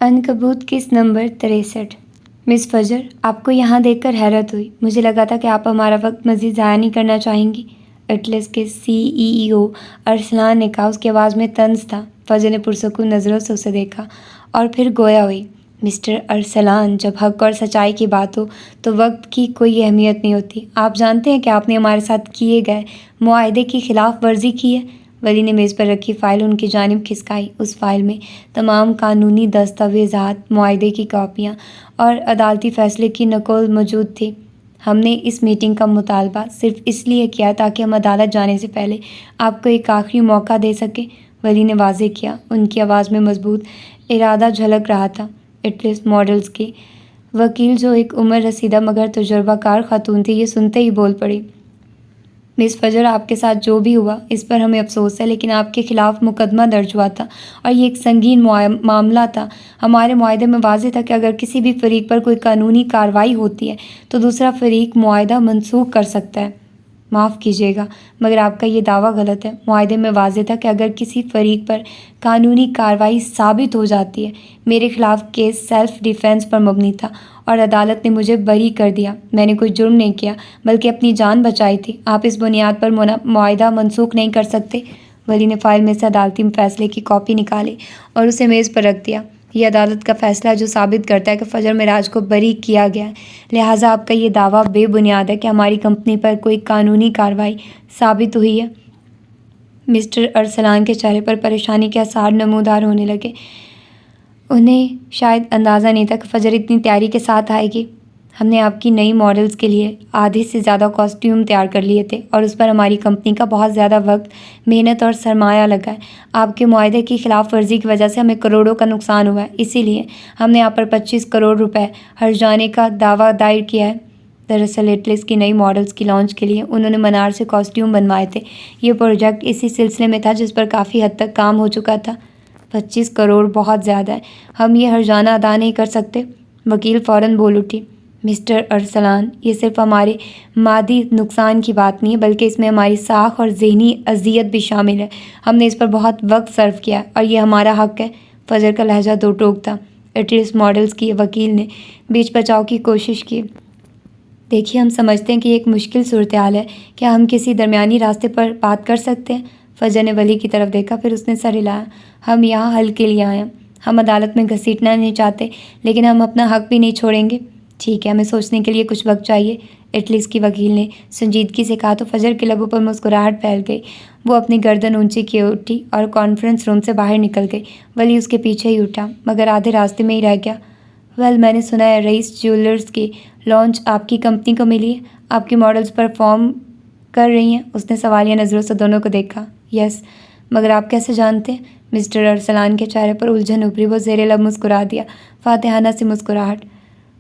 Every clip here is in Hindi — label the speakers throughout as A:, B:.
A: अनकबूत किस नंबर 63। मिस फजर, आपको यहाँ देखकर हैरत हुई। मुझे लगा था कि आप हमारा वक्त मज़ीद ज़ाया नहीं करना चाहेंगी। एटलस के CEO अरसलान ने कहा। उसकी आवाज़ में तंज था। फजर ने पुरसकून नज़रों से उसे देखा और फिर गोया हुई। मिस्टर अरसलान, जब हक़ और सच्चाई की बात हो तो वक्त की कोई अहमियत नहीं होती। आप जानते हैं कि आपने हमारे साथ किए गए मुआहदे की खिलाफ वर्जी की है। वली ने मेज़ पर रखी फ़ाइल उनकी जानिब खिसकाई। उस फ़ाइल में तमाम कानूनी दस्तावेज़ात, मुआहदे की कापियाँ और अदालती फ़ैसले की नक़ल मौजूद थी। हमने इस मीटिंग का मुतालबा सिर्फ़ इसलिए किया ताकि हम अदालत जाने से पहले आपको एक आखिरी मौका दे सकें। वली ने वाज़ेह किया। उनकी आवाज़ में मज़बूत इरादा झलक रहा था। एटलस मॉडल्स के वकील, जो एक उम्र रसीदा मगर तजुर्बाकार खातून थी, ये सुनते ही बोल पड़ी। मिस फजर, आपके साथ जो भी हुआ इस पर हमें अफसोस है, लेकिन आपके खिलाफ मुकदमा दर्ज हुआ था और ये एक संगीन मामला था। हमारे मुआहदे में वाज़ेह था कि अगर किसी भी फ़रीक पर कोई कानूनी कार्रवाई होती है तो दूसरा फ़रीक मुआहदा मनसूख कर सकता है। माफ़ कीजिएगा, मगर आपका ये दावा गलत है। मुआहदे में वाज़ेह था कि अगर किसी फ़रीक पर कानूनी कार्रवाई साबित हो जाती है। मेरे खिलाफ़ केस सेल्फ़ डिफेंस पर मबनी था और अदालत ने मुझे बरी कर दिया। मैंने कोई जुर्म नहीं किया बल्कि अपनी जान बचाई थी। आप इस बुनियाद पर मुआहदा मनसूख नहीं कर सकते। वली ने फ़ाइल में से अदालती फ़ैसले की कॉपी निकाली और उसे मेज़ पर रख दिया। ये अदालत का फ़ैसला जो साबित करता है कि फ़जर मिराज को बरी किया गया है। लिहाजा आपका ये दावा बेबुनियाद है कि हमारी कंपनी पर कोई कानूनी कार्रवाई साबित हुई है। मिस्टर अरसलान के चेहरे पर परेशानी के आसार नमूदार होने लगे। उन्हें शायद अंदाज़ा नहीं था कि फ़जर इतनी तैयारी के साथ आएगी। हमने आपकी नई मॉडल्स के लिए आधे से ज़्यादा कॉस्ट्यूम तैयार कर लिए थे और उस पर हमारी कंपनी का बहुत ज़्यादा वक्त, मेहनत और सरमाया लगा है। आपके मुआहदे की खिलाफ वर्जी की वजह से हमें करोड़ों का नुकसान हुआ है। इसीलिए हमने आप पर 25 करोड़ रुपए हर्जाने का दावा दायर किया है। दरअसल एटलस की नई मॉडल्स की लॉन्च के लिए उन्होंने मनार से कॉस्ट्यूम बनवाए थे। ये प्रोजेक्ट इसी सिलसिले में था जिस पर काफ़ी हद तक काम हो चुका था। 25 करोड़ बहुत ज़्यादा है। हम ये हर्जाना अदा नहीं कर सकते। वकील फ़ौरन बोल उठी। मिस्टर अरसलान, ये सिर्फ हमारे मादी नुकसान की बात नहीं है, बल्कि इसमें हमारी साख और ज़हनी अजियत भी शामिल है। हमने इस पर बहुत वक्त सर्व किया और ये हमारा हक़ है। फ़जर का लहजा दो टोक था। एटलस मॉडल्स की वकील ने बीच बचाव की कोशिश की। देखिए, हम समझते हैं कि ये एक मुश्किल सूरत हाल है। क्या हम किसी दरमियानी रास्ते पर बात कर सकते हैं? फ़जर ने वली की तरफ देखा, फिर उसने सर हिलाया। हम यहाँ हल के लिए आए हैं। हम अदालत में घसीटना नहीं चाहते, लेकिन हम अपना हक़ भी नहीं छोड़ेंगे। ठीक है, हमें सोचने के लिए कुछ वक्त चाहिए, एटलस की वकील ने संजीदगी से कहा। तो फ़जर के लबों पर मुस्कुराहट फैल गई। वो अपनी गर्दन ऊंची किए उठी और कॉन्फ्रेंस रूम से बाहर निकल गई। वली उसके पीछे ही उठा, मगर आधे रास्ते में ही रह गया। वेल, मैंने सुना है रईस ज्वेलर्स की लॉन्च आपकी कंपनी को मिली है। आपकी मॉडल्स परफॉर्म कर रही हैं। उसने सवालिया नज़रों से दोनों को देखा। यस, मगर आप कैसे जानते हैं? मिस्टर अरसलान के चेहरे पर उलझन उभरी। वो ज़ेरे लब मुस्कुरा दिया, फातिहाना सी मुस्कुराहट।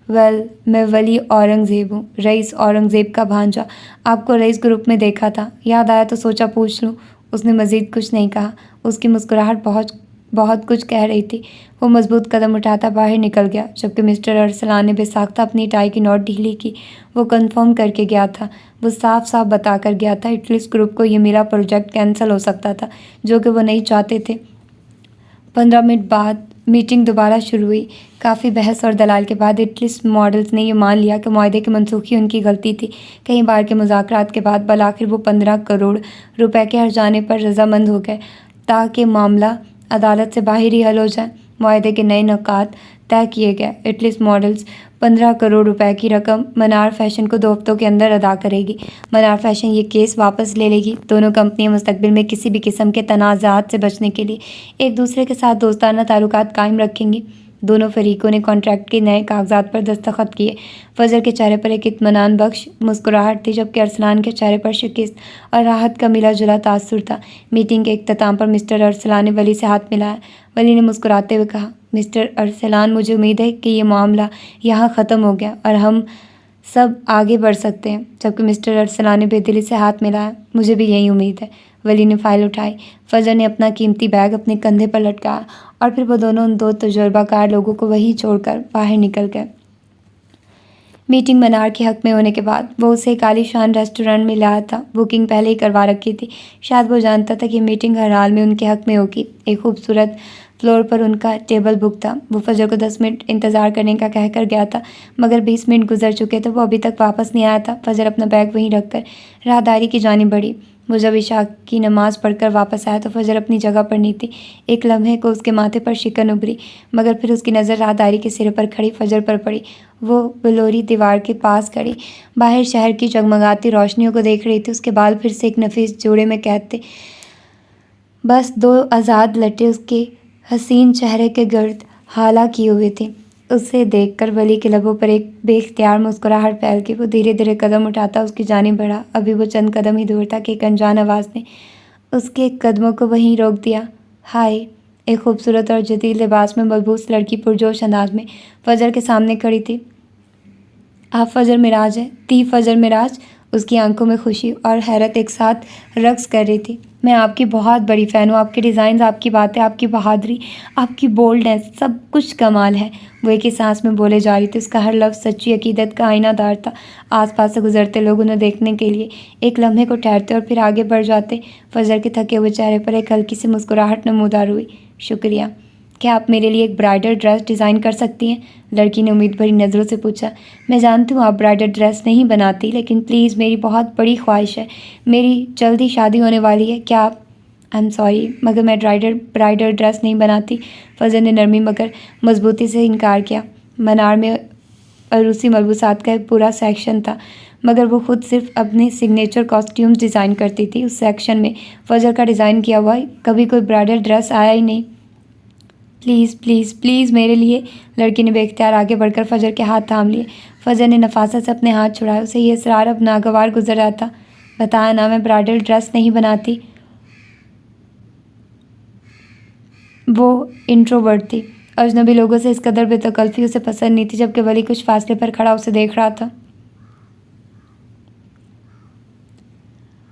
A: वेल, मैं वली औरंगज़ेब हूँ, रईस औरंगज़ेब का भांजा। आपको रईस ग्रुप में देखा था, याद आया तो सोचा पूछ लूँ। उसने मज़ीद कुछ नहीं कहा। उसकी मुस्कुराहट बहुत कुछ कह रही थी। वो मजबूत कदम उठाता बाहर निकल गया, जबकि मिस्टर अरसलान ने बेसाख्ता अपनी टाई की नॉट ढीली की। वो कंफर्म करके गया था। वो साफ साफ बता कर गया था एटलस ग्रुप को ये मेरा प्रोजेक्ट कैंसिल हो सकता था, जो कि वो नहीं चाहते थे। 15 मिनट बाद मीटिंग दोबारा शुरू हुई। काफ़ी बहस और दलाल के बाद एटलस मॉडल्स ने यह मान लिया कि मुआहदे की मनसूखी उनकी गलती थी। कई बार के मुज़ाकरात के बाद आखिर वो 15 करोड़ रुपए के हर्जाने पर रजामंद हो गए, ताकि मामला अदालत से बाहर ही हल हो जाए। मुआहदे के नए नुकात तय किए गए। एटलस मॉडल्स 15 करोड़ रुपए की रकम मनार फैशन को 2 हफ्तों के अंदर अदा करेगी। मनार फैशन ये केस वापस ले लेगी। दोनों कंपनियां मुस्तकबिल में किसी भी किस्म के तनाज़ात से बचने के लिए एक दूसरे के साथ दोस्ताना ताल्लुकात कायम रखेंगी। दोनों फरीकों ने कॉन्ट्रैक्ट के नए कागजात पर दस्तखत किए। फजर के चेहरे पर एक इत्मीनान बख्श मुस्कुराहट थी, जबकि अरसलान के चेहरे पर शिकस्त और राहत का मिला जुला तासुर था। मीटिंग के इख्तिताम पर मिस्टर अरसलान ने वली से हाथ मिलाया। वली ने मुस्कुराते हुए कहा, मिस्टर अरसलान, मुझे उम्मीद है कि ये मामला यहाँ ख़त्म हो गया और हम सब आगे बढ़ सकते हैं। जबकि मिस्टर अरसलान ने बेदिली से हाथ मिलाया। मुझे भी यही उम्मीद है। वली ने फ़ाइल उठाई। फजर ने अपना कीमती बैग अपने कंधे पर लटकाया और फिर वो दोनों उन 2 तजुर्बाकार लोगों को वहीं छोड़कर बाहर निकल गए। मीटिंग मनार के हक़ में होने के बाद वो उसे एक आलीशान रेस्टोरेंट में लाया था। बुकिंग पहले ही करवा रखी थी। शायद वो जानता था कि मीटिंग हर हाल में उनके हक़ में होगी। एक खूबसूरत फ्लोर पर उनका टेबल बुक था। वो फजर को 10 मिनट इंतज़ार करने का कहकर गया था, मगर 20 मिनट गुजर चुके थे। वो अभी तक वापस नहीं आया था। फजर अपना बैग वहीं रखकर राहदारी की जानिब बढ़ी। वो जब इशा की नमाज़ पढ़कर वापस आया तो फजर अपनी जगह पर नहीं थी। एक लम्हे को उसके माथे पर शिकन उभरी, मगर फिर उसकी नज़र राहदारी के सिरे पर खड़ी फजर पर पड़ी। वो बिलोरी दीवार के पास खड़ी बाहर शहर की जगमगाती रोशनियों को देख रही थी। उसके बाल फिर से एक नफीस जोड़े में कैद थे। बस 2 आज़ाद लटे उसके हसीन चेहरे के गर्द हाला किए हुए थे। उसे देखकर वली के लबों पर एक बेख्तियार मुस्कुराहट फैल गई। वो धीरे धीरे कदम उठाता उसकी जानिब बढ़ा। अभी वो चंद कदम ही दूर था कि एक अनजान आवाज़ ने उसके कदमों को वहीं रोक दिया। हाय! एक खूबसूरत और जदीद लिबास में मलबूस लड़की पुरजोश अंदाज में फजर के सामने खड़ी थी। आप फजर मिराज हैं? थी फजर मिराज। उसकी आंखों में खुशी और हैरत एक साथ रक्स कर रही थी। मैं आपकी बहुत बड़ी फ़ैन हूँ। आपके डिज़ाइन, आपकी बातें, आपकी बहादुरी, आपकी बोल्डनेस, सब कुछ कमाल है। वो एक ही सांस में बोले जा रही थी। उसका हर लफ्ज़ सच्ची अकीदत का आईनादार था। आसपास से गुजरते लोग उन्हें देखने के लिए एक लम्हे को ठहरते और फिर आगे बढ़ जाते। फजर के थके हुए चेहरे पर एक हल्की सी मुस्कुराहट नमूदार हुई। शुक्रिया। क्या आप मेरे लिए एक ब्राइडल ड्रेस डिज़ाइन कर सकती हैं? लड़की ने उम्मीद भरी नज़रों से पूछा। मैं जानती हूँ आप ब्राइडल ड्रेस नहीं बनाती, लेकिन प्लीज़ मेरी बहुत बड़ी ख्वाहिश है। मेरी जल्दी शादी होने वाली है। क्या आप आई एम सॉरी, मगर मैं ब्राइडल ड्रेस नहीं बनाती। फजर ने नरमी मगर मजबूती से इनकार किया। मनार में अरूसी मलबूसात का एक पूरा सेक्शन था, मगर वो खुद सिर्फ अपने सिग्नेचर कॉस्ट्यूम्स डिज़ाइन करती थी। उस सेक्शन में फजर का डिज़ाइन किया हुआ कभी कोई ब्राइडल ड्रेस आया ही नहीं। प्लीज़ प्लीज़ प्लीज़ मेरे लिए। लड़की ने बेख्तियार आगे बढ़कर फजर के हाथ थाम लिए। फजर ने नफासत से अपने हाथ छुड़ाए। उसे ये इसरार अब नागवार गुजर रहा था। बताया ना, मैं ब्राइडल ड्रेस नहीं बनाती। वो इंट्रोवर्ट थी। अजनबी लोगों से इस कदर बेतकल्फ़ी उसे पसंद नहीं थी। जबकि वली कुछ फासले पर खड़ा उसे देख रहा था।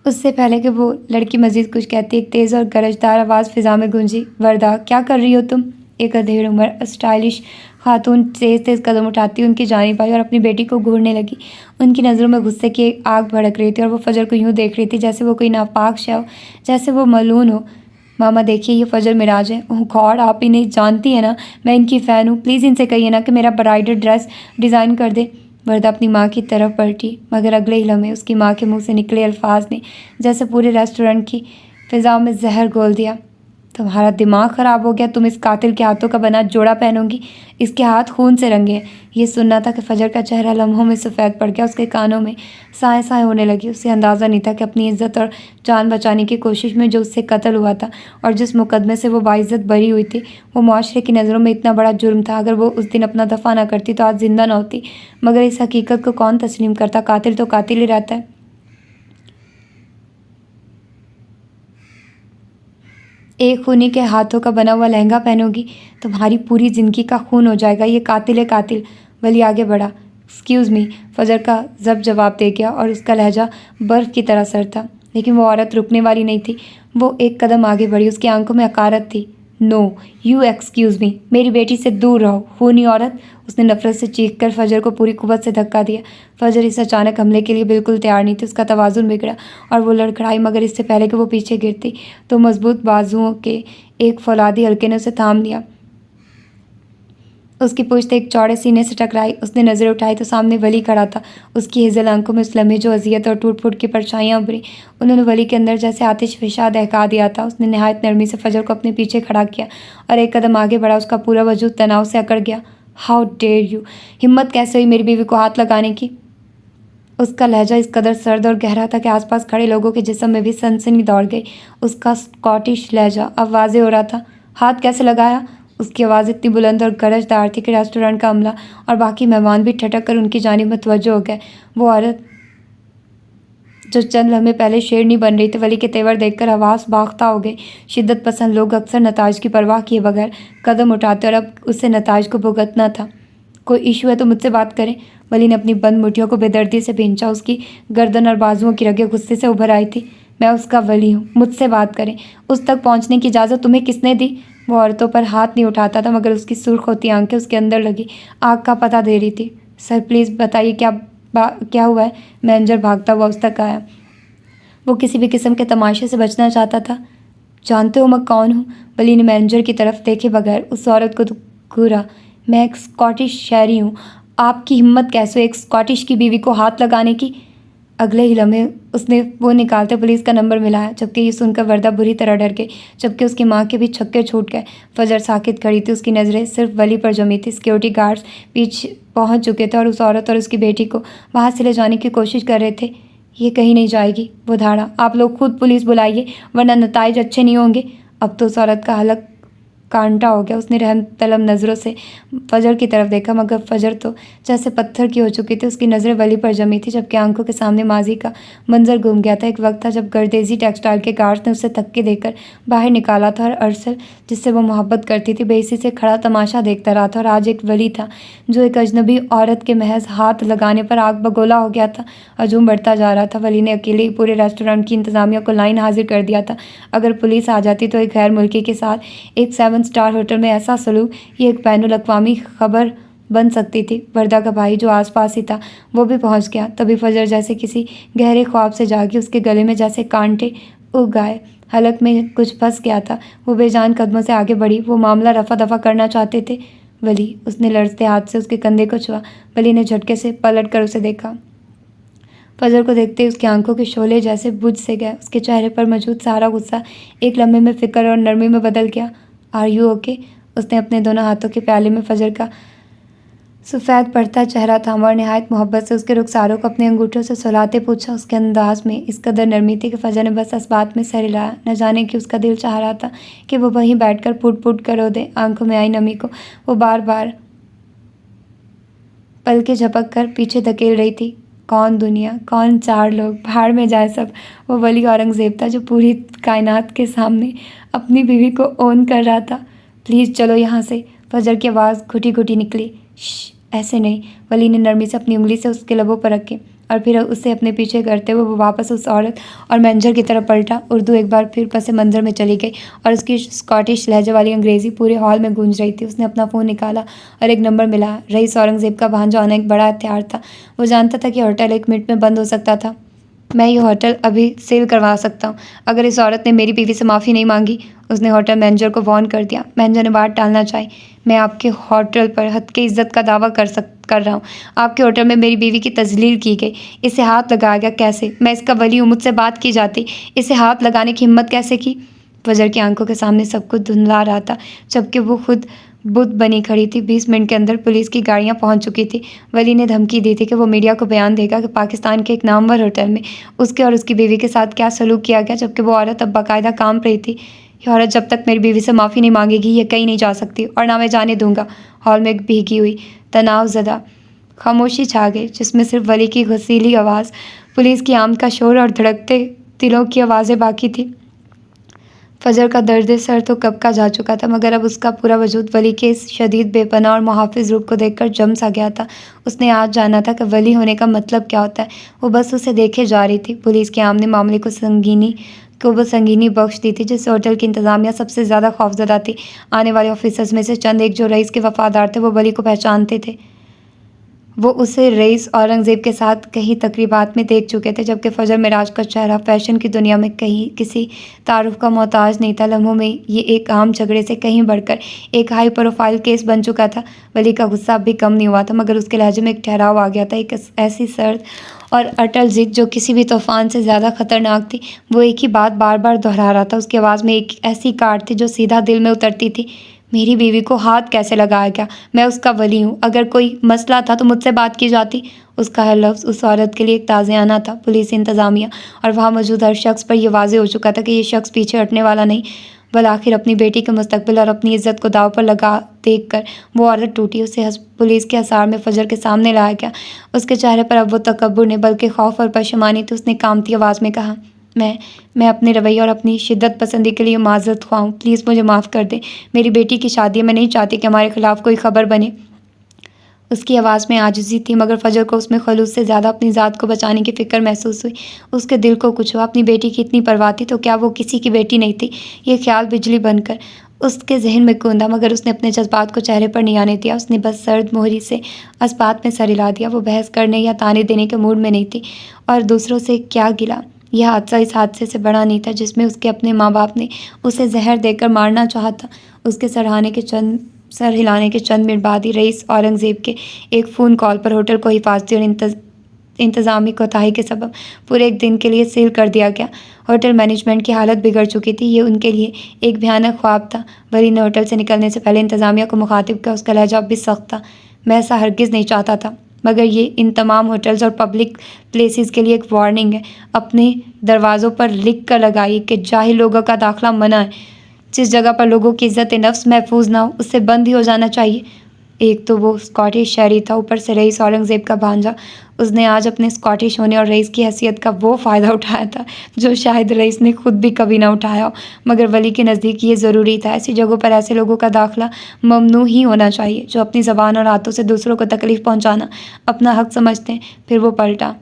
A: उससे पहले कि वो लड़की मजीद कुछ कहती, एक तेज़ और गरजदार आवाज़ फ़िज़ा में गूंजी। वर्दा, क्या कर रही हो तुम? एक अधेड़ उम्र स्टाइलिश खातून तेज़ तेज़ कदम उठाती उनकी जानिब आई और अपनी बेटी को घूरने लगी। उनकी नज़रों में गुस्से की एक आग भड़क रही थी और वो फजर को यूँ देख रही थी जैसे वो कोई नापाक शय हो, जैसे वो मलून हो। मामा देखिए, ये फजर मिराज है। ओह गॉड, आप इन्हें जानती है ना? मैं इनकी फ़ैन हूँ। प्लीज़ इनसे कहिए ना कि मेरा ब्राइडल ड्रेस डिज़ाइन कर दे। वर्दा अपनी माँ की तरफ पलटी, मगर अगले ही लम्हे उसकी माँ के मुंह से निकले अल्फाज ने जैसे पूरे रेस्टोरेंट की फ़िज़ा में जहर घोल दिया। तुम्हारा दिमाग ख़राब हो गया? तुम इस कातिल के हाथों का बना जोड़ा पहनोगी? इसके हाथ खून से रंगे हैं। ये सुनना था कि फजर का चेहरा लम्हों में सफ़ेद पड़ गया। उसके कानों में साए साए होने लगी। उसे अंदाज़ा नहीं था कि अपनी इज्जत और जान बचाने की कोशिश में जो उससे कत्ल हुआ था और जिस मुकदमे से वो बाइज्जत बरी हुई थी, वो मुआशरे की नज़रों में इतना बड़ा जुर्म था। अगर वो उस दिन अपना दफ़ा ना करती तो आज ज़िंदा ना होती। मगर इस हकीकत को कौन तस्लीम करता? कातिल तो कातिल ही रहता है। एक खूनी के हाथों का बना हुआ लहंगा पहनोगी? तुम्हारी पूरी ज़िंदगी का खून हो जाएगा। ये कातिल है, कातिल। वली आगे बढ़ा। एक्सक्यूज़ मी, फजर का जवाब दे गया और उसका लहजा बर्फ़ की तरह सर था। लेकिन वो औरत रुकने वाली नहीं थी। वो एक कदम आगे बढ़ी। उसकी आंखों में हकारत थी। नो, यू एक्सक्यूज़ मी, मेरी बेटी से दूर रहो, खूनी औरत। उसने नफरत से चीखकर फजर को पूरी कुव्वत से धक्का दिया। फजर इस अचानक हमले के लिए बिल्कुल तैयार नहीं थी। उसका तवाज़ुन बिगड़ा और वो लड़खड़ाई, मगर इससे पहले कि वो पीछे गिरती तो मजबूत बाजुओं के एक फौलादी हल्के ने उसे थाम लिया। उसकी पुश्त एक चौड़े सीने से टकराई। उसने नज़र उठाई तो सामने वली खड़ा था। उसकी हिजल आंखों में उस लम्हे जो अजियत और टूट फूट की परछाइयाँ उभरी, उन्होंने वली के अंदर जैसे आतिश फिशा दहका दिया था। उसने नहायत नरमी से फजर को अपने पीछे खड़ा किया और एक कदम आगे बढ़ा। उसका पूरा वजूद तनाव से अकड़ गया। हाउ डेयर यू, हिम्मत कैसे हुई मेरी बीवी को हाथ लगाने की? उसका लहजा इस कदर सर्द और गहरा था कि आसपास खड़े लोगों के जिस्म में भी सनसनी दौड़ गई। उसका स्कॉटिश लहजा अब वाज़ेह हो रहा था। हाथ कैसे लगाया? उसकी आवाज़ इतनी बुलंद और गरजदार थी कि रेस्टोरेंट का अमला और बाकी मेहमान भी ठटक कर उनकी जानिब मुतवज्जो हो गए। वो औरत जो चंद लम्हे पहले शेरनी बन रही थी, वली के तेवर देखकर हवास बाख्ता हो गई। शिद्दत पसंद लोग अक्सर नताज की परवाह किए बगैर कदम उठाते और अब उससे नताज को भुगतना था। कोई इशू है तो मुझसे बात करें। वली ने अपनी बंद मुठियों को बेदर्दी से भींचा। उसकी गर्दन और बाजुओं की रगें गुस्से से उभर आई थी। मैं उसका वली हूँ, मुझसे बात करें। उस तक पहुँचने की इजाज़त तुम्हें किसने दी? वो औरतों पर हाथ नहीं उठाता था, मगर उसकी सुर्ख होती आंखें उसके अंदर लगी आग का पता दे रही थी। सर प्लीज़ बताइए क्या हुआ है? मैनेजर भागता हुआ उस तक आया। वो किसी भी किस्म के तमाशे से बचना चाहता था। जानते हो मैं कौन हूँ? वली ने मैनेजर की तरफ देखे बगैर उस औरत को घूरा। मैं एक स्कॉटिश शहरी हूँ। आपकी हिम्मत कैसे हुई एक स्कॉटिश की बीवी को हाथ लगाने की? अगले ही लम्हे उसने वो निकालते पुलिस का नंबर मिलाया, जबकि ये सुनकर वर्दा बुरी तरह डर गई, जबकि उसकी माँ के भी छक्के छूट गए। फजर साकित खड़ी थी, उसकी नज़रें सिर्फ वली पर जमी थी। सिक्योरिटी गार्ड्स पीछे पहुंच चुके थे और उस औरत और उसकी बेटी को वहाँ से ले जाने की कोशिश कर रहे थे। ये कहीं नहीं जाएगी, वो धाड़ा। आप लोग खुद पुलिस बुलाइए, वरना नताइज अच्छे नहीं होंगे। अब तो उस औरत का हलक कांटा हो गया। उसने रहम तलब नज़रों से फजर की तरफ देखा, मगर फजर तो जैसे पत्थर की हो चुकी थी। उसकी नज़रें वली पर जमी थी, जबकि आंखों के सामने माजी का मंजर घूम गया था। एक वक्त था जब गर्देजी टेक्सटाइल के गार्ड्स ने उसे धक्के देकर बाहर निकाला था और अरसल, जिससे वो मोहब्बत करती थी, बेइज्जती से खड़ा तमाशा देखता रहा था। और आज एक वली था जो एक अजनबी औरत के महज हाथ लगाने पर आग बगोला हो गया था। हजूम बढ़ता जा रहा था। वली ने अकेले ही पूरे रेस्टोरेंट की इंतजामिया को लाइन हाजिर कर दिया था। अगर पुलिस आ जाती तो एक गैर मुल्की के साथ एक 7 स्टार होटल में ऐसा सलूक, ये एक बैनुल अक़वामी खबर बन सकती थी। वर्दा का भाई जो आसपास ही था वो भी पहुंच गया। तभी फजर जैसे किसी गहरे ख्वाब से जागी, उसके गले में जैसे कांटे उग आए। हलक में कुछ फंस गया था। वो बेजान कदमों से आगे बढ़ी। वो मामला रफा दफा करना चाहते थे। वली, उसने लड़ते हाथ से उसके कंधे को छुआ। वली ने झटके से पलट कर उसे देखा। फजर को देखते ही उसकी आंखों के शोले जैसे बुझ से गए। उसके चेहरे पर मौजूद सारा गुस्सा एक लम्हे में फिक्र और नरमी में बदल गया। Are you okay? उसने अपने दोनों हाथों के प्याले में फजर का सफ़ेद पड़ता चेहरा थामा और नहायत मोहब्बत से उसके रुखसारों को अपने अंगूठों से सुलाते पूछा। उसके अंदाज में इस कदर नरमी थी कि फजर ने बस इस बात में सर हिलाया। न जाने कि उसका दिल चाह रहा था कि वो वहीं बैठकर पुट पुट कर रो दे। आंखों में आई नमी को वो बार बार पलके झपक कर पीछे धकेल रही थी। कौन दुनिया, कौन चार लोग, भाड़ में जाए सब। वो वली औरंगज़ेब था जो पूरी कायनात के सामने अपनी बीवी को ओन कर रहा था। प्लीज़ चलो यहाँ से। फजर की आवाज़ घुटी घुटी निकली। श्श, ऐसे नहीं। वली ने नरमी से अपनी उंगली से उसके लबों पर रखे और फिर उसे अपने पीछे करते हुए वो वापस उस औरत और मैनेजर की तरफ पलटा। उर्दू एक बार फिर पस मंज़र में चली गई और उसकी स्कॉटिश लहजे वाली अंग्रेज़ी पूरे हॉल में गूंज रही थी। उसने अपना फ़ोन निकाला और एक नंबर मिला। रईस औरंगज़ेब का भांजा होना एक बड़ा हथियार था। वो जानता था कि होटल 1 मिनट में बंद हो सकता था। मैं ये होटल अभी सेल करवा सकता हूँ अगर इस औरत ने मेरी बीवी से माफ़ी नहीं मांगी। उसने होटल मैनेजर को वार्न कर दिया। मैनेजर ने बात टालना चाही। मैं आपके होटल पर हद की इज्जत का दावा कर रहा हूँ। आपके होटल में मेरी बीवी की तजलील की गई। इसे हाथ लगाया गया कैसे? मैं इसका वली हूँ, मुझसे बात की जाती। इसे हाथ लगाने की हिम्मत कैसे की? फजर की आंखों के सामने सब कुछ धुंधला रहा था, जबकि वो खुद बुत बनी खड़ी थी। 20 मिनट के अंदर पुलिस की गाड़ियां पहुंच चुकी थी। वली ने धमकी दी थी कि वो मीडिया को बयान देगा कि पाकिस्तान के एक नामवर होटल में उसके और उसकी बीवी के साथ क्या सलूक किया गया, जबकि वो औरत अब बाकायदा काम रही थी। ये औरत जब तक मेरी बीवी से माफ़ी नहीं मांगेगी ये कहीं नहीं जा सकती और ना मैं जाने दूंगा। हॉल में एक भीगी हुई तनावज़दा खामोशी छा गई, जिसमें सिर्फ वली की घसीली आवाज़, पुलिस की आमद का शोर और धड़कते दिलों की आवाज़ें बाकी थी। फजर का दर्द सर तो कब का जा चुका था, मगर अब उसका पूरा वजूद वली के इस शदीद बेपनाह और मुहाफिज रूप को देखकर जम सा गया था। उसने आज जाना था कि वली होने का मतलब क्या होता है। वो बस उसे देखे जा रही थी। पुलिस के आमने मामले को वो संगीनी बख्श दी थी। जिस होटल की इंतज़ामिया सबसे ज़्यादा खौफजदा थी, आने वाले ऑफिसर्स में से चंद एक जो रईस के वफादार थे वो वली को पहचानते थे। वो उसे रईस औरंगज़ेब के साथ कहीं तकरीबात में देख चुके थे, जबकि फजर मिराज का चेहरा फैशन की दुनिया में कहीं किसी तारुफ का मोहताज नहीं था। लम्हों में ये एक आम झगड़े से कहीं बढ़कर एक हाई प्रोफाइल केस बन चुका था। वली का गुस्सा अब भी कम नहीं हुआ था, मगर उसके लहजे में एक ठहराव आ गया था, एक ऐसी सर्द और अटल जिद जो किसी भी तूफान से ज़्यादा खतरनाक थी। वो एक ही बात बार बार दोहरा रहा था। उसकी आवाज़ में एक ऐसी काट थी जो सीधा दिल में उतरती थी। मेरी बीवी को हाथ कैसे लगाया गया? मैं उसका वली हूँ। अगर कोई मसला था तो मुझसे बात की जाती। उसका हर लफ्ज़ उस औरत के लिए एक ताज़ियाना था। पुलिस इंतज़ामिया और वहाँ मौजूद हर शख्स पर यह वाज़ेह हो चुका था कि ये शख्स पीछे हटने वाला नहीं। बल आखिर अपनी बेटी के मुस्तकबिल और अपनी इज्जत को दाव पर लगा देख कर वो औरत टूटी। उसे पुलिस के हसार में फजर के सामने लाया गया। उसके चेहरे पर अब वो तकब्बुर नहीं बल्कि खौफ और पशेमानी थी। उसने कामती आवाज़ में कहा, मैं अपने रवैये और अपनी शिद्दत पसंदी के लिए माज़रत ख्वाह हूँ। प्लीज़ मुझे माफ़ कर दें। मेरी बेटी की शादी मैं नहीं चाहती कि हमारे खिलाफ़ कोई खबर बने। उसकी आवाज़ में आजिज़ी थी, मगर फजर को उसमें खलूस से ज़्यादा अपनी ज़ात को बचाने की फ़िक्र महसूस हुई। उसके दिल को कुछ हुआ। अपनी बेटी की इतनी परवाह थी तो क्या वो किसी की बेटी नहीं थी? ये ख्याल बिजली बनकर उसके जहन में कूदा, मगर उसने अपने जज्बात को चेहरे पर नहीं आने दिया। उसने बस सर्द मोहरी से इस बात में सर हिला दिया। वो बहस करने या ताने देने के मूड में नहीं थी। और दूसरों से क्या गिला? यह हादसा इस हादसे से बड़ा नहीं था जिसमें उसके अपने माँ बाप ने उसे जहर देकर मारना चाहा था। उसके सर हिलाने के चंद मिनट बाद ही रईस औरंगज़ेब के एक फ़ोन कॉल पर होटल को हिफाजती और इंतज़ामी कोताही के सबब पूरे एक दिन के लिए सील कर दिया गया। होटल मैनेजमेंट की हालत बिगड़ चुकी थी। ये उनके लिए एक भयानक ख्वाब था। वली ने होटल से निकलने से पहले इंतज़ामिया को मुखातिब किया। उसका लहजा भी सख्त था। मैं ऐसा हरगिज़ नहीं चाहता था, मगर ये इन तमाम होटल्स और पब्लिक प्लेसेस के लिए एक वार्निंग है। अपने दरवाज़ों पर लिख कर लगाइए कि जाहिल लोगों का दाखिला मना है। जिस जगह पर लोगों की इज़्ज़त नफ्स महफूज ना हो, उससे बंद ही हो जाना चाहिए। एक तो वो स्कॉटिश शहरी था, ऊपर से रईस औरंगज़ेब का भांजा। उसने आज अपने स्कॉटिश होने और रईस की हैसियत का वो फ़ायदा उठाया था जो शायद रईस ने खुद भी कभी ना उठाया हो, मगर वली के नज़दीक ये ज़रूरी था। ऐसी जगहों पर ऐसे लोगों का दाखिला ममनू ही होना चाहिए जो अपनी ज़बान और हाथों से दूसरों को तकलीफ़ पहुँचाना अपना हक़ समझते हैं। फिर वो पलटा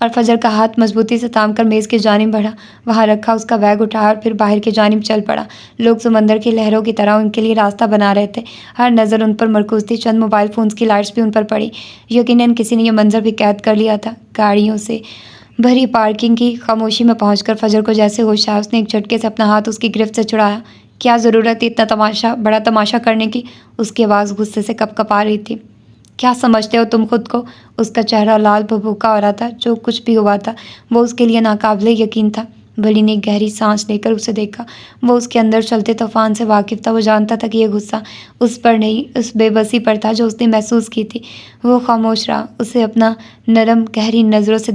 A: और फजर का हाथ मजबूती से थाम कर मेज़ की जानिब बढ़ा। वहाँ रखा उसका बैग उठाया और फिर बाहर की जानिब चल पड़ा। लोग समंदर की लहरों की तरह उनके लिए रास्ता बना रहे थे। हर नज़र उन पर मरकूज़ थी। चंद मोबाइल फ़ोन्स की लाइट्स भी उन पर पड़ी। यकीनन किसी ने यह मंजर भी कैद कर लिया था। गाड़ियों से भरी पार्किंग की खामोशी में पहुंचकर फजर को जैसे होश आया, उसने एक झटके से अपना हाथ उसकी गिरफ्त से छुड़ाया। क्या ज़रूरत थी इतना बड़ा तमाशा करने की? उसकी आवाज़ गुस्से से कँपकँपा रही थी। क्या समझते हो तुम खुद को? उसका चेहरा लाल भभूका हो रहा था। जो कुछ भी हुआ था वो उसके लिए नाकाबिले यकीन था। वली ने गहरी सांस लेकर उसे देखा। वो उसके अंदर चलते तूफान से वाकिफ था। वो जानता था कि यह गुस्सा उस पर नहीं, उस बेबसी पर था जो उसने महसूस की थी। वो खामोश रहा, उसे अपनी नरम गहरी नज़रों से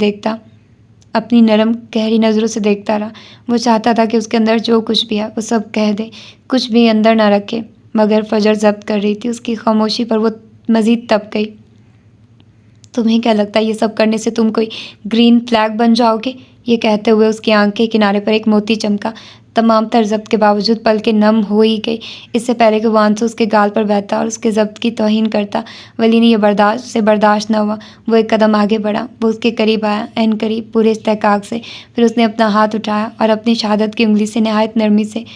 A: देखता रहा। वो चाहता था कि उसके अंदर जो कुछ भी है वो सब कह दे, कुछ भी अंदर ना रखे, मगर फजर जब्त कर रही थी। उसकी खामोशी पर वो मज़ीद तप गई। तुम्हें क्या लगता है ये सब करने से तुम कोई ग्रीन फ्लैग बन जाओगे? ये कहते हुए उसकी आंख के किनारे पर एक मोती चमका। तमाम तर जब्त के बावजूद पलकें नम हो ही गई। इससे पहले कि वो आंसू उसके गाल पर बहता और उसके जब्त की तौहीन करता, वली ने यह बर्दाश्त न हुआ। वो एक कदम आगे बढ़ा। वो उसके करीब आया, एन करीब, पूरे इस्तेकाक से। फिर उसने अपना हाथ उठाया और अपनी शहादत की उंगली से नहायत नरमी से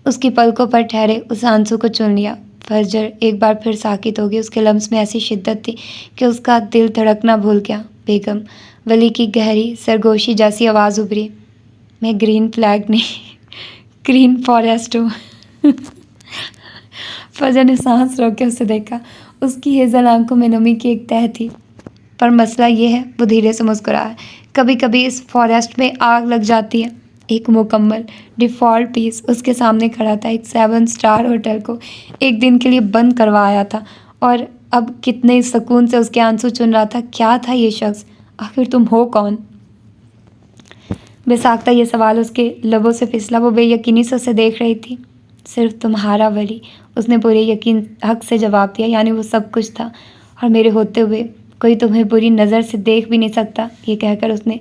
A: उसकी पलकों पर ठहरे उस आंसू को चुन लिया। फजर एक बार फिर साकित हो गई। उसके लम्स में ऐसी शिद्दत थी कि उसका दिल धड़कना भूल गया। बेगम, वली की गहरी सरगोशी जैसी आवाज़ उभरी। मैं ग्रीन फ्लैग नहीं, ग्रीन फॉरेस्ट हूँ। फजर ने सांस रोक के उसे देखा। उसकी हेज़ल आंखों में नमी की एक तह थी। पर मसला ये है, वो धीरे से मुस्कुराया, कभी कभी इस फॉरेस्ट में आग लग जाती है। एक मुकम्मल डिफ़ॉल्ट पीस उसके सामने खड़ा था। एक 7 स्टार होटल को एक दिन के लिए बंद करवाया था और अब कितने सुकून से उसके आंसू चुन रहा था। क्या था ये शख्स? आखिर तुम हो कौन? बेसाख्ता ये सवाल उसके लबों से फिसला। वो बेयकीनी से उसे देख रही थी। सिर्फ तुम्हारा वली, उसने पूरे यकीन हक से जवाब दिया। यानी वो सब कुछ था और मेरे होते हुए कोई तुम्हें बुरी नज़र से देख भी नहीं सकता। ये कहकर उसने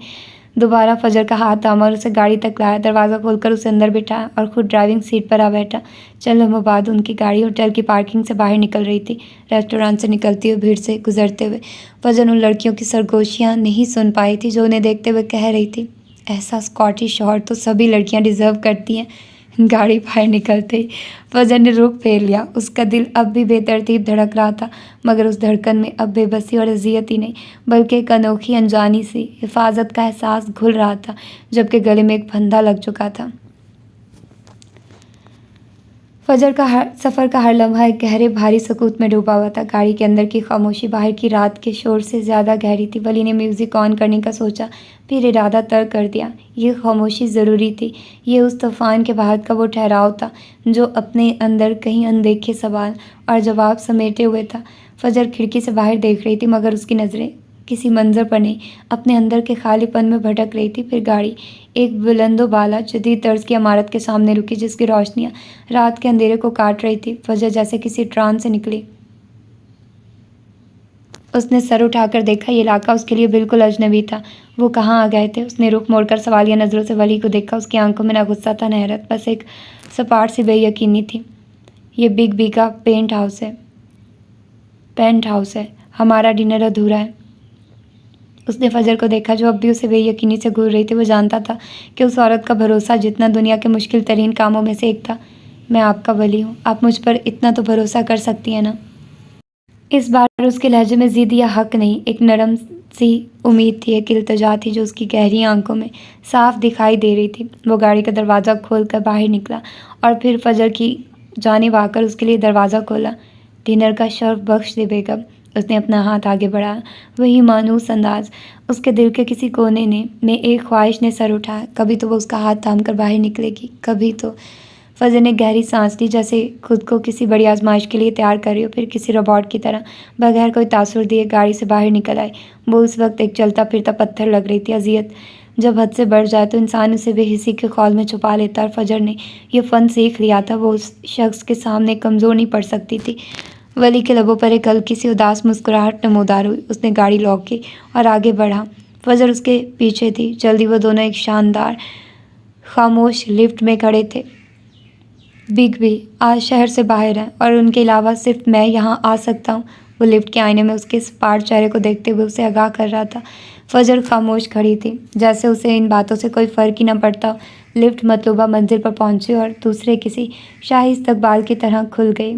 A: दोबारा फजर का हाथ थामा और उसे गाड़ी तक लाया। दरवाज़ा खोलकर उसे अंदर बिठाया और खुद ड्राइविंग सीट पर आ बैठा। चंद लम्हों बाद उनकी गाड़ी होटल की पार्किंग से बाहर निकल रही थी। रेस्टोरेंट से निकलती हुई भीड़ से गुजरते हुए फजर उन लड़कियों की सरगोशियाँ नहीं सुन पाई थी जो उन्हें देखते हुए कह रही थी, ऐसा स्कॉटिश शौहर तो सभी लड़कियाँ डिज़र्व करती हैं। गाड़ी बाहर निकलते ही फजर ने रुख फेर लिया। उसका दिल अब भी बेतरतीब धड़क रहा था, मगर उस धड़कन में अब बेबसी और अजियत ही नहीं बल्कि एक अनोखी अनजानी सी हिफाजत का एहसास घुल रहा था, जबकि गले में एक फंदा लग चुका था। सफ़र का हर लम्हा एक गहरे भारी सकूत में डूबा हुआ था। गाड़ी के अंदर की खामोशी बाहर की रात के शोर से ज़्यादा गहरी थी। वली ने म्यूज़िक ऑन करने का सोचा, फिर इरादा तर्क कर दिया। ये खामोशी ज़रूरी थी। ये उस तूफ़ान के बाद का वो ठहराव था जो अपने अंदर कहीं अनदेखे सवाल और जवाब समेटे हुए था। फजर खिड़की से बाहर देख रही थी, मगर उसकी नज़रें किसी मंजर पर नहीं, अपने अंदर के खालीपन में भटक रही थी। फिर गाड़ी एक बुलंदोबाला जदीद तर्ज की इमारत के सामने रुकी, जिसकी रोशनियाँ रात के अंधेरे को काट रही थी। फजर जैसे किसी ट्रांस से निकली। उसने सर उठाकर देखा। ये इलाका उसके लिए बिल्कुल अजनबी था। वो कहाँ आ गए थे? उसने रुख मोड़कर सवालिया नज़रों से वली को देखा। उसकी आंखों में न गुस्सा था न हैरत, बस एक सपाट सी बेयकीनी थी। ये बिग बी का पेंट हाउस है। हमारा डिनर अधूरा है। उसने फजर को देखा जो अब भी उसे बेयकीनी से घूर रही थी। वो जानता था कि उस औरत का भरोसा जितना दुनिया के मुश्किल तरीन कामों में से एक था। मैं आपका वली हूँ, आप मुझ पर इतना तो भरोसा कर सकती हैं ना? इस बार उसके लहजे में ज़िद या हक नहीं, एक नरम सी उम्मीद थी, एक इल्तिजा थी जो उसकी गहरी आंखों में साफ दिखाई दे रही थी। वो गाड़ी का दरवाज़ा खोलकर बाहर निकला और फिर फजर की जानिब आकर उसके लिए दरवाज़ा खोला। डिनर का शर्फ बख्श दे बेगम। उसने अपना हाथ आगे बढ़ाया। वही मानूस अंदाज। उसके दिल के किसी कोने में एक ख्वाहिश ने सर उठाया। कभी तो वो उसका हाथ थाम कर बाहर निकलेगी, कभी तो। फजर ने गहरी सांस ली, जैसे खुद को किसी बड़ी आजमाइश के लिए तैयार कर रही हो। फिर किसी रोबोट की तरह बगैर कोई तासुर दिए गाड़ी से बाहर निकल आई। वो उस वक्त एक चलता फिरता पत्थर लग रही थी। अजियत जब हद से बढ़ जाए तो इंसान उसे बेहिसी के खौल में छुपा लेता, और फजर ने यह फ़न सीख लिया था। वो उस शख्स के सामने कमज़ोर नहीं पड़ सकती थी। वली के लबों पर एक हल्की सी उदास मुस्कुराहट नमूदार हुई। उसने गाड़ी लॉक की और आगे बढ़ा। फजर उसके पीछे थी। जल्दी वो दोनों एक शानदार खामोश लिफ्ट में खड़े थे। बिग बी आज शहर से बाहर हैं और उनके अलावा सिर्फ मैं यहाँ आ सकता हूँ। वो लिफ्ट के आईने में उसके सपाट चेहरे को देखते हुए उसे आगाह कर रहा था। फजर खामोश खड़ी थी, जैसे उसे इन बातों से कोई फ़र्क ही न पड़ता। लिफ्ट मतलूबा मंजिल पर पहुंची और दूसरे किसी शाही इस्तकबाल की तरह खुल गई।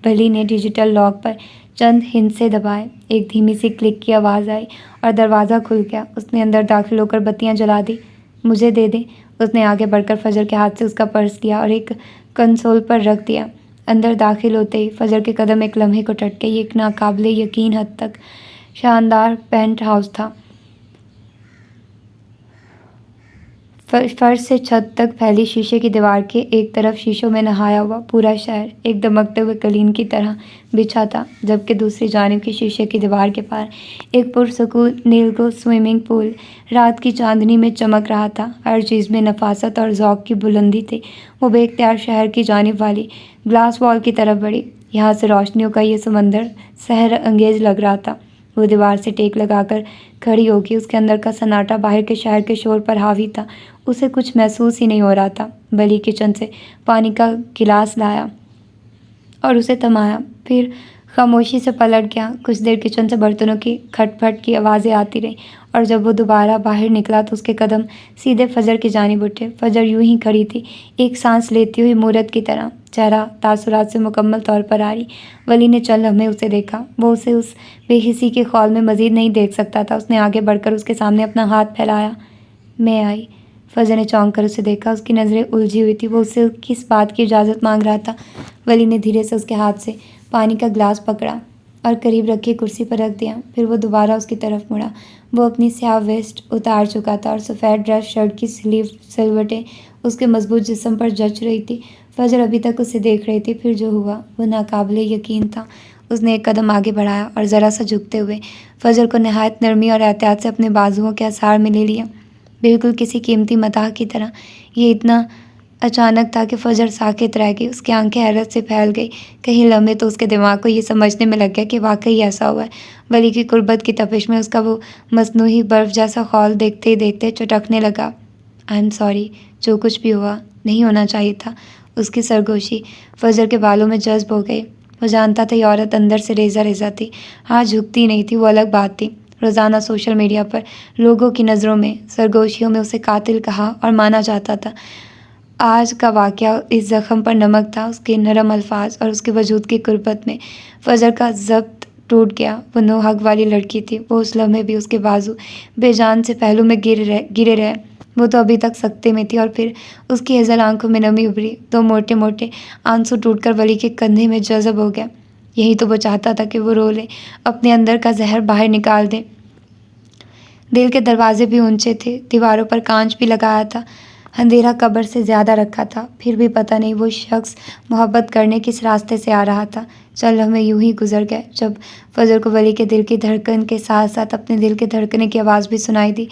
A: वली ने डिजिटल लॉक पर चंद हिंसे दबाए। एक धीमी सी क्लिक की आवाज़ आई और दरवाज़ा खुल गया। उसने अंदर दाखिल होकर बत्तियाँ जला दी। मुझे दे दें। उसने आगे बढ़कर फजर के हाथ से उसका पर्स लिया और एक कंसोल पर रख दिया। अंदर दाखिल होते ही फजर के कदम एक लम्हे को टटके। ये एक नाकाबिले यकीन हद तक शानदार पेंट हाउस था। फर्श से छत तक फैली शीशे की दीवार के एक तरफ शीशों में नहाया हुआ पूरा शहर एक दमकते हुए कलीन की तरह बिछा था, जबकि दूसरी जानिब की शीशे की दीवार के पार एक पुरसकून नीलगो स्विमिंग पूल रात की चांदनी में चमक रहा था। हर चीज़ में नफासत और ज़ौक़ की बुलंदी थी। वो बेख्तियार शहर की जानिब वाली ग्लास वॉल की तरफ बढ़ी। यहाँ से रोशनियों का ये समंदर सहर अंगेज लग रहा था। वो दीवार से टेक लगाकर खड़ी होगी। उसके अंदर का सन्नाटा बाहर के शहर के शोर पर हावी था। उसे कुछ महसूस ही नहीं हो रहा था। वली किचन से पानी का गिलास लाया और उसे थमाया, फिर खामोशी से पलट गया। कुछ देर किचन से बर्तनों की खटपट की आवाज़ें आती रहीं और जब वो दोबारा बाहर निकला तो उसके कदम सीधे फजर की जानिब उठे। फजर यूं ही खड़ी थी, एक सांस लेती हुई मूरत की तरह, चेहरा तासुरात से मुकम्मल तौर पर आ रही। वली ने चंद लम्हे उसे देखा। वो उसे उस बेहिसी के खौल में मजीद नहीं देख सकता था। उसने आगे बढ़कर उसके सामने अपना हाथ फैलाया। मैं आई। फजर ने चौंक कर उसे देखा। उसकी नज़रें उलझी हुई थी। वो उससे किस बात की इजाज़त मांग रहा था। वली ने धीरे से उसके हाथ से पानी का गिलास पकड़ा और करीब रखी कुर्सी पर रख दिया। फिर वो दोबारा उसकी तरफ मुड़ा। वो अपनी स्याह वेस्ट उतार चुका था और सफ़ेद ड्रेस शर्ट की सिलवटें उसके मजबूत जिस्म पर जच रही थी। फजर अभी तक उसे देख रही थी। फिर जो हुआ वो नाकाबिले यकीन था। उसने एक कदम आगे बढ़ाया और ज़रा सा झुकते हुए फजर को नहायत नरमी और एहतियात से अपने बाजुओं के आसार में ले लिया, बिल्कुल किसी कीमती मताह की तरह। ये इतना अचानक था कि फजर साकित रह गई। उसकी आंखें हैरत से फैल गई। कहीं लम्हे तो उसके दिमाग को ये समझने में लग गया कि वाकई ऐसा हुआ है। वली की कुर्बत की तपिश में उसका वो मसनूही बर्फ़ जैसा खौल देखते ही देखते चटकने लगा। आई एम सॉरी, जो कुछ भी हुआ नहीं होना चाहिए था। उसकी सरगोशी फजर के बालों में जज्ब हो गई। वो जानता था ये औरत अंदर से रेजा रेजा थी। हाँ, झुकती नहीं थी, वो अलग बात थी। रोज़ाना सोशल मीडिया पर लोगों की नज़रों में, सरगोशियों में उसे कातिल कहा और माना जाता था। आज का वाक़या इस ज़ख़म पर नमक था। उसके नरम अल्फाज और उसके वजूद की कुर्बत में फजर का ज़ब्त टूट गया। वो नो हक वाली लड़की थी। वो उस लम्हे भी उसके बाजू बेजान से पहलू में गिरे रहे। वो तो अभी तक सकते में थी और फिर उसकी हेज़ल आंखों में नमी उभरी। दो मोटे मोटे आंसू टूटकर वली के कंधे में जज़ब हो गया। यही तो वो चाहता था कि वो रो ले, अपने अंदर का जहर बाहर निकाल दे। दिल के दरवाजे भी ऊंचे थे, दीवारों पर कांच भी लगाया था, अंधेरा कब्र से ज़्यादा रखा था। फिर भी पता नहीं वो शख्स मोहब्बत करने किस रास्ते से आ रहा था। चल हमें यूं ही गुजर गए। जब फजर को वली के दिल की धड़कन के साथ साथ अपने दिल के धड़कने की आवाज़ भी सुनाई दी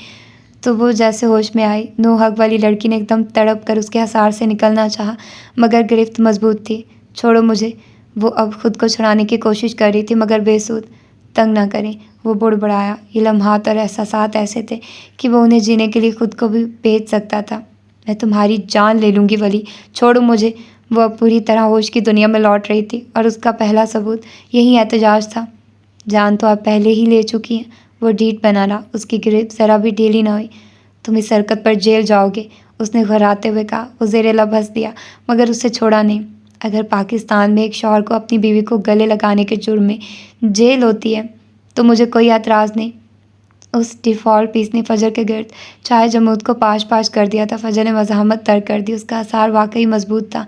A: तो वो जैसे होश में आई। नो हक वाली लड़की ने एकदम तड़प कर उसके हसार से निकलना चाहा, मगर गिरफ्त मजबूत थी। छोड़ो मुझे। वो अब खुद को छुड़ाने की कोशिश कर रही थी, मगर बेसुध। तंग ना करें, वो बुड़बुड़ाया। ये लम्हात और एहसासात ऐसे थे कि वो उन्हें जीने के लिए खुद को भी बेच सकता था। मैं तुम्हारी जान ले लूँगी वली, छोड़ो मुझे। वो अब पूरी तरह होश की दुनिया में लौट रही थी और उसका पहला सबूत यही एहतजाज था। जान तो आप पहले ही ले चुकी हैं। वो ढीठ बना रहा। उसकी गिरफ्त ज़रा भी ढीली ना हुई। तुम इस हरकत पर जेल जाओगे, उसने घबराते हुए कहा। वो ज़ेरे लब हंस दिया, मगर उसे छोड़ा नहीं। अगर पाकिस्तान में एक शौहर को अपनी बीवी को गले लगाने के जुर्म में जेल होती है तो मुझे कोई एतराज़ नहीं। उस डिफ़ॉल्ट पीस ने फ़जर के गिर्द चाय जमूद को पाश पाश कर दिया था। फ़जर ने मज़ाहमत तर्क कर दी। उसका आसार वाकई मजबूत था।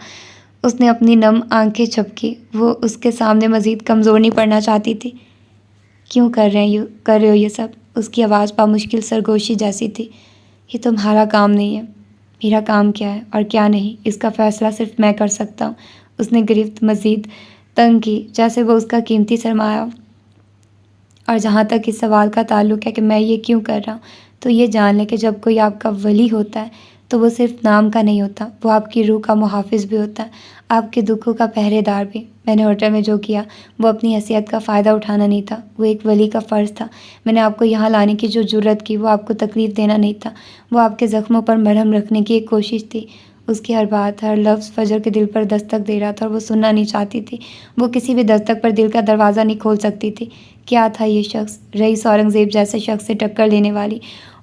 A: उसने अपनी नम आंखें झपकी। वो उसके सामने मज़ीद कमज़ोर नहीं पड़ना चाहती थी। क्यों कर रहे हो ये सब? उसकी आवाज़ बामुश्किल सरगोशी जैसी थी। ये तुम्हारा काम नहीं है। मेरा काम क्या है और क्या नहीं, इसका फ़ैसला सिर्फ मैं कर सकता हूँ। उसने गिरफ्त मज़ीद तंग की, जैसे वो उसका कीमती सरमाया हो। और जहाँ तक इस सवाल का ताल्लुक़ है कि मैं ये क्यों कर रहा हूँ, तो ये जान लें कि जब कोई आपका वली होता है तो वो सिर्फ नाम का नहीं होता, वो आपकी रूह का मुहाफ़िज़ भी होता है, आपके दुखों का पहरेदार भी। मैंने होटल में जो किया वो अपनी हैसियत का फ़ायदा उठाना नहीं था, वो एक वली का फ़र्ज़ था। मैंने आपको यहाँ लाने की जो जुर्रत की वो आपको तकलीफ़ देना नहीं था, वो आपके ज़ख्मों पर मरहम रखने की एक कोशिश थी। उसकी हर बात, हर लफ्ज़ फ़जर के दिल पर दस्तक दे रहा था और वो सुनना नहीं चाहती थी। वो किसी भी दस्तक पर दिल का दरवाज़ा नहीं खोल सकती थी। क्या था ये शख्स? रईस औरंगज़ेब जैसे शख्स से टक्कर लेने वाली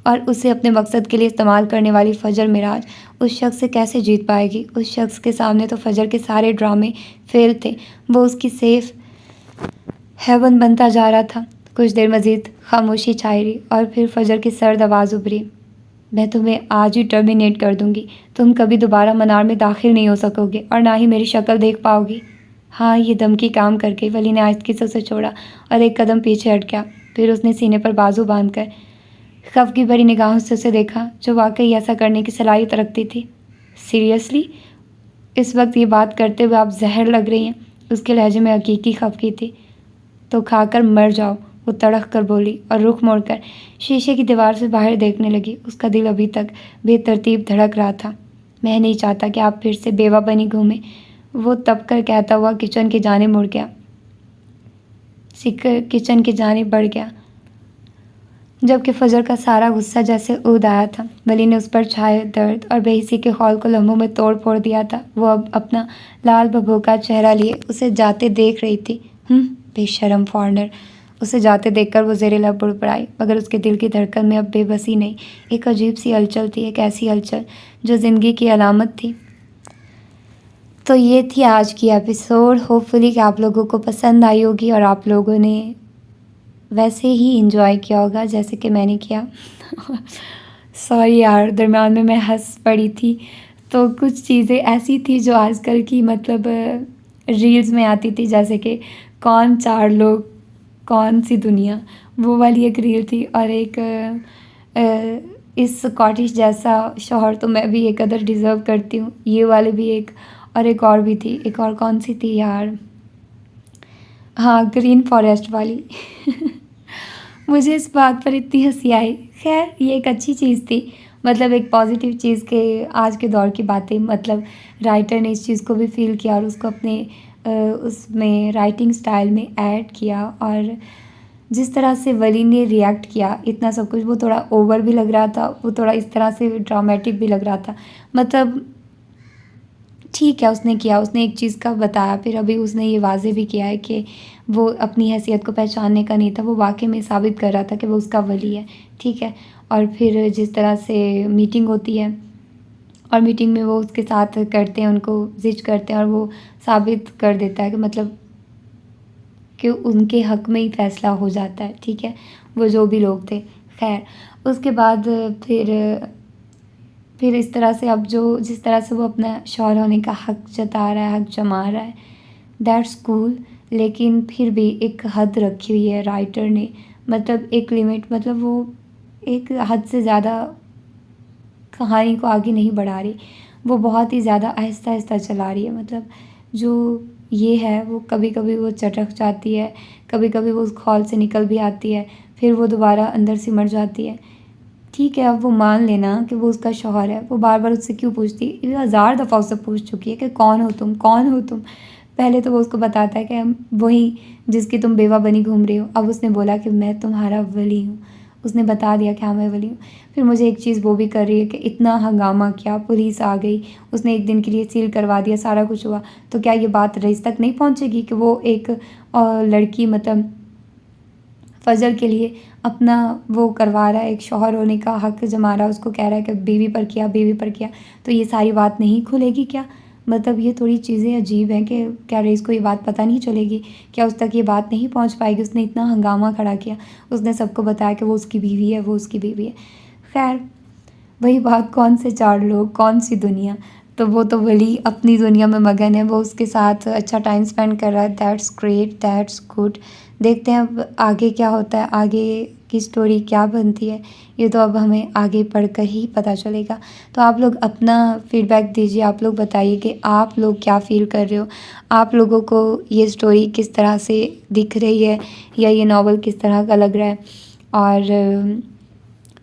A: और उसे अपने मकसद के लिए इस्तेमाल करने वाली फ़जर मिराज उस शख्स से कैसे जीत पाएगी? उस शख्स के सामने तो फ़जर के सारे ड्रामे फेल थे। वो उसकी सेफ हेवन बनता जा रहा था। कुछ देर मज़ीद खामोशी छाई रही और फिर फ़जर की सर्द आवाज़ उभरी। मैं तुम्हें आज ही टर्मिनेट कर दूंगी। तुम कभी दोबारा मनार में दाखिल नहीं हो सकोगे और ना ही मेरी शक्ल देख पाओगी। हाँ, ये धमकी काम कर गई। वली ने आहिस्तगी से उसे छोड़ा और एक कदम पीछे हट गया। फिर उसने सीने पर बाजू बांधकर खफ की भरी निगाहों से उसे देखा, जो वाकई ऐसा करने की सलाहियत रखती थी। सीरियसली? इस वक्त ये बात करते हुए आप जहर लग रही हैं। उसके लहजे में हकीकी खफगी थी। तो खाकर मर जाओ, वो तड़क कर बोली और रुख मोड़कर शीशे की दीवार से बाहर देखने लगी। उसका दिल अभी तक बेतरतीब धड़क रहा था। मैं नहीं चाहता कि आप फिर से बेवा बनी घूमें, वो तब कर कहता हुआ किचन की जाने मुड़ गया। सिक्कर किचन की जाने बढ़ गया, जबकि फजर का सारा गुस्सा जैसे उद आया था। वली ने उस पर छाए दर्द और बेहिसी के खौल को लम्हों में तोड़ फोड़ दिया था। वो अब अपना लाल भभूका चेहरा लिए उसे जाते देख रही थी। बेशरम फॉरनर। उसे जाते देखकर वो ज़ेरे लब बुड़बुड़ाई, मगर उसके दिल की धड़कन में अब बेबसी नहीं, एक अजीब सी हलचल थी, एक ऐसी हलचल जो ज़िंदगी की अलामत थी। तो ये थी आज की एपिसोड। होपफुली कि आप लोगों को पसंद आई होगी और आप लोगों ने वैसे ही इंजॉय किया होगा जैसे कि मैंने किया। सॉरी यार, दरम्यान में मैं हंस पड़ी थी। तो कुछ चीज़ें ऐसी थी जो आजकल की मतलब रील्स में आती थी, जैसे कि कौन चार लोग कौन सी दुनिया, वो वाली एक रील थी। और एक इस स्कॉटिश जैसा शौहर तो मैं भी एक कदर डिज़र्व करती हूँ, ये वाले भी एक। और एक और भी थी, एक और कौन सी थी यार, हाँ, ग्रीन फॉरेस्ट वाली। मुझे इस बात पर इतनी हंसी आई। खैर, ये एक अच्छी चीज़ थी, मतलब एक पॉजिटिव चीज़ के आज के दौर की बातें, मतलब राइटर ने इस चीज़ को भी फील किया और उसको अपने उसमें राइटिंग स्टाइल में ऐड किया। और जिस तरह से वली ने रिएक्ट किया, इतना सब कुछ, वो थोड़ा ओवर भी लग रहा था, वो थोड़ा इस तरह से ड्रामेटिक भी लग रहा था। मतलब ठीक है, उसने किया, उसने एक चीज़ का बताया, फिर अभी उसने ये वाज़े भी किया है कि वो अपनी हैसियत को पहचानने का नहीं था, वो वाकई में साबित कर रहा था कि वो उसका वली है, ठीक है। और फिर जिस तरह से मीटिंग होती है और मीटिंग में वो उसके साथ करते हैं, उनको ज़िज करते हैं और वो साबित कर देता है कि मतलब कि उनके हक़ में ही फ़ैसला हो जाता है, ठीक है, वो जो भी लोग थे। खैर, उसके बाद फिर इस तरह से अब जो जिस तरह से वो अपना शौहर होने का हक़ जता रहा है, हक़ जमा रहा है, दैट्स कूल। लेकिन फिर भी एक हद रखी हुई है राइटर ने, मतलब एक लिमिट, मतलब वो एक हद से ज़्यादा कहानी को आगे नहीं बढ़ा रही, वो बहुत ही ज़्यादा आहिस्ता आहिस्ता चला रही है। मतलब जो ये है वो कभी कभी वो चटक जाती है, कभी कभी वो उस खौल से निकल भी आती है, फिर वो दोबारा अंदर सिमट जाती है। ठीक है, अब वो मान लेना कि वो उसका शौहर है, वो बार बार उससे क्यों पूछती, ये 1000 दफ़ा उससे पूछ चुकी है कि कौन हो तुम, कौन हो तुम। पहले तो वो उसको बताता है कि हम वही जिसकी तुम बेवा बनी घूम रही हो। अब उसने बोला कि मैं तुम्हारा वली हूँ, उसने बता दिया कि हाँ मैं वली हूँ। फिर मुझे एक चीज़ वो भी कर रही है कि इतना हंगामा किया, पुलिस आ गई, उसने एक दिन के लिए सील करवा दिया, सारा कुछ हुआ, तो क्या ये बात रईस तक नहीं पहुँचेगी कि वो एक लड़की मतलब फ़जल के लिए अपना वो करवा रहा है, एक शौहर होने का हक़ जमा रहा है, उसको कह रहा है कि बीवी पर किया, बीवी पर किया, तो ये सारी बात नहीं खुलेगी क्या? मतलब ये थोड़ी चीज़ें अजीब हैं कि क्या रईस को ये बात पता नहीं चलेगी, क्या उस तक ये बात नहीं पहुंच पाएगी। उसने इतना हंगामा खड़ा किया, उसने सबको बताया कि वो उसकी बीवी है, वो उसकी बीवी है। खैर वही बात, कौन से चार लोग, कौन सी दुनिया। तो वो तो भली अपनी दुनिया में मगन है, वो उसके साथ अच्छा टाइम स्पेंड कर रहा है। That's great, that's good. देखते हैं अब आगे क्या होता है, आगे की स्टोरी क्या बनती है, ये तो अब हमें आगे पढ़कर ही पता चलेगा। तो आप लोग अपना फीडबैक दीजिए, आप लोग बताइए कि आप लोग क्या फ़ील कर रहे हो, आप लोगों को ये स्टोरी किस तरह से दिख रही है, या ये नावल किस तरह का लग रहा है। और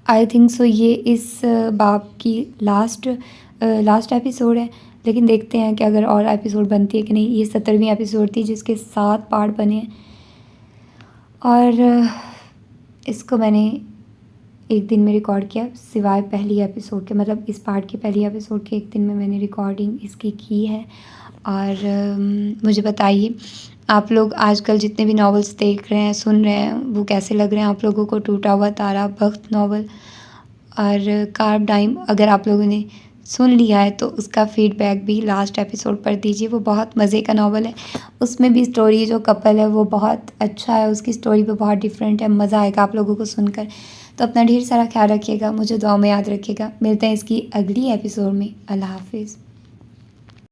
A: आई थिंक सो ये इस बाब की लास्ट एपिसोड है, लेकिन देखते हैं कि अगर और एपिसोड बनती है कि नहीं। ये 17वीं एपिसोड थी जिसके 7 पार्ट बने हैं, और इसको मैंने एक दिन में रिकॉर्ड किया, सिवाय पहली एपिसोड के, मतलब इस पार्ट के पहली एपिसोड के एक दिन में मैंने रिकॉर्डिंग इसकी की है। और मुझे बताइए आप लोग आजकल जितने भी नॉवेल्स देख रहे हैं, सुन रहे हैं, वो कैसे लग रहे हैं आप लोगों को। टूटा हुआ तारा, बख्त नॉवल और कार्ब डाइम, अगर आप लोगों ने सुन लिया है तो उसका फीडबैक भी लास्ट एपिसोड पर दीजिए। वो बहुत मज़े का नॉवल है, उसमें भी स्टोरी जो कपल है वो बहुत अच्छा है, उसकी स्टोरी भी बहुत डिफरेंट है, मज़ा आएगा आप लोगों को सुनकर। तो अपना ढेर सारा ख्याल रखिएगा, मुझे दुआ में याद रखिएगा। मिलते हैं इसकी अगली एपिसोड में। अल्लाह हाफिज़।